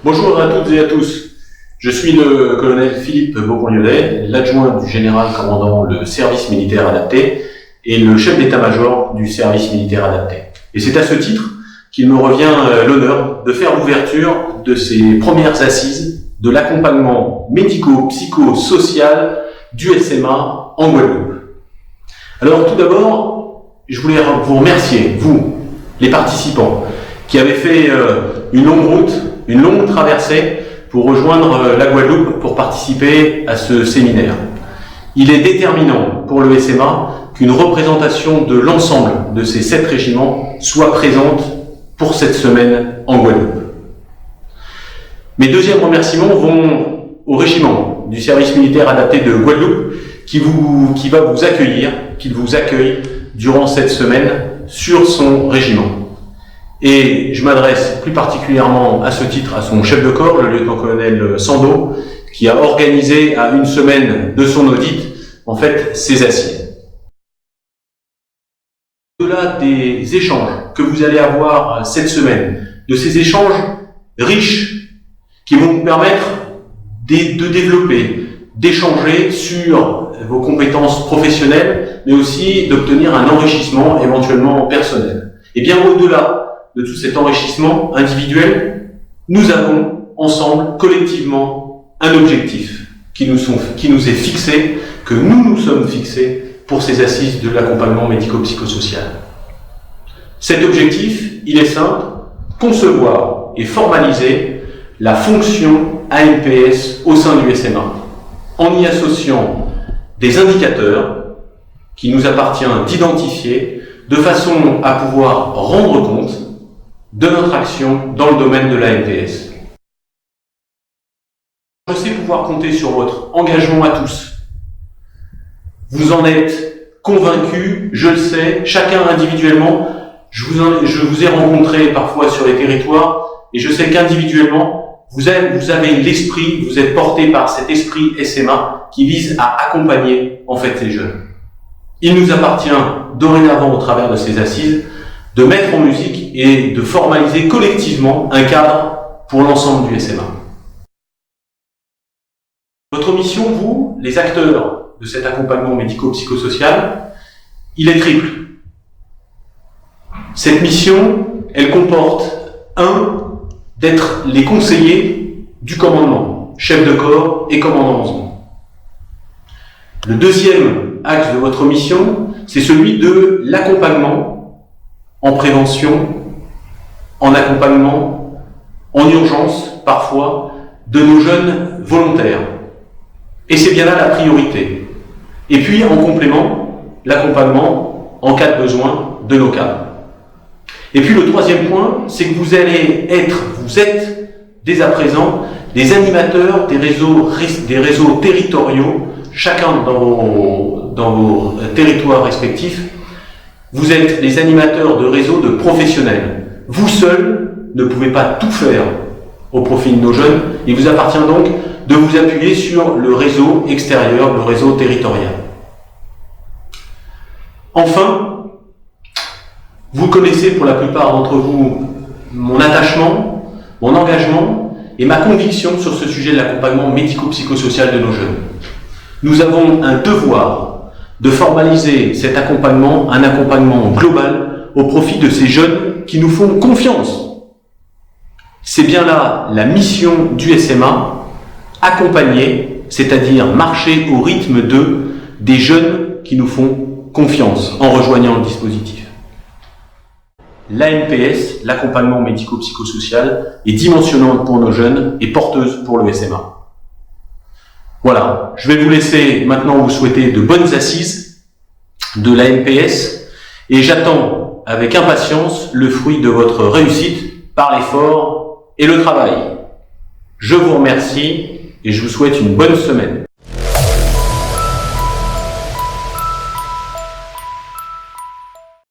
Bonjour à toutes et à tous. Je suis le colonel Philippe Beaupont-Lyonnais, l'adjoint du général commandant le service militaire adapté et le chef d'état-major du service militaire adapté. Et c'est à ce titre qu'il me revient l'honneur de faire l'ouverture de ces premières assises de l'accompagnement médico-psycho-social du SMA en Guadeloupe. Alors tout d'abord, je voulais vous remercier, vous, les participants, qui avez fait une longue route, une longue traversée pour rejoindre la Guadeloupe pour participer à ce séminaire. Il est déterminant pour le SMA qu'une représentation de l'ensemble de ces 7 régiments soit présente pour cette semaine en Guadeloupe. Mes deuxièmes remerciements vont au régiment du service militaire adapté de Guadeloupe qui vous accueille durant cette semaine sur son régiment. Et je m'adresse plus particulièrement à ce titre à son chef de corps, le lieutenant-colonel Sando, qui a organisé à une semaine de son audit, en fait, ces assises. Au-delà des échanges que vous allez avoir cette semaine, de ces échanges riches qui vont vous permettre de développer, d'échanger sur vos compétences professionnelles, mais aussi d'obtenir un enrichissement éventuellement personnel. Et bien au-delà de tout cet enrichissement individuel, nous avons ensemble, collectivement, un objectif qui nous est fixé, que nous sommes fixés pour ces assises de l'accompagnement médico-psychosocial. Cet objectif, il est simple, concevoir et formaliser la fonction ANPS au sein du SMA, en y associant des indicateurs qui nous appartient d'identifier de façon à pouvoir rendre compte de notre action dans le domaine de l'ANPS. Je sais pouvoir compter sur votre engagement à tous. Vous en êtes convaincus, je le sais, chacun individuellement. Je vous ai rencontré parfois sur les territoires et je sais qu'individuellement, vous avez l'esprit, vous êtes porté par cet esprit SMA qui vise à accompagner en fait les jeunes. Il nous appartient dorénavant au travers de ces assises de mettre en musique et de formaliser collectivement un cadre pour l'ensemble du SMA. Votre mission, vous, les acteurs de cet accompagnement médico-psychosocial, il est triple. Cette mission, elle comporte d'être les conseillers du commandement, chef de corps et commandant en second. Le deuxième axe de votre mission, c'est celui de l'accompagnement en prévention, en accompagnement, en urgence, parfois, de nos jeunes volontaires. Et c'est bien là la priorité. Et puis, en complément, l'accompagnement, en cas de besoin, de nos cadres. Et puis, le troisième point, c'est que vous êtes, dès à présent, des animateurs des réseaux territoriaux, chacun dans vos territoires respectifs. Vous êtes les animateurs de réseaux de professionnels. Vous seuls ne pouvez pas tout faire au profit de nos jeunes. Il vous appartient donc de vous appuyer sur le réseau extérieur, le réseau territorial. Enfin, vous connaissez pour la plupart d'entre vous mon attachement, mon engagement et ma conviction sur ce sujet de l'accompagnement médico-psychosocial de nos jeunes. Nous avons un devoir de formaliser cet accompagnement, un accompagnement global au profit de ces jeunes qui nous font confiance. C'est bien là la mission du SMA, accompagner, c'est-à-dire marcher au rythme des jeunes qui nous font confiance en rejoignant le dispositif. L'ANPS, l'accompagnement médico-psychosocial, est dimensionnante pour nos jeunes et porteuse pour le SMA. Voilà, je vais vous laisser maintenant vous souhaiter de bonnes assises de l'ANPS et j'attends avec impatience le fruit de votre réussite par l'effort et le travail. Je vous remercie et je vous souhaite une bonne semaine.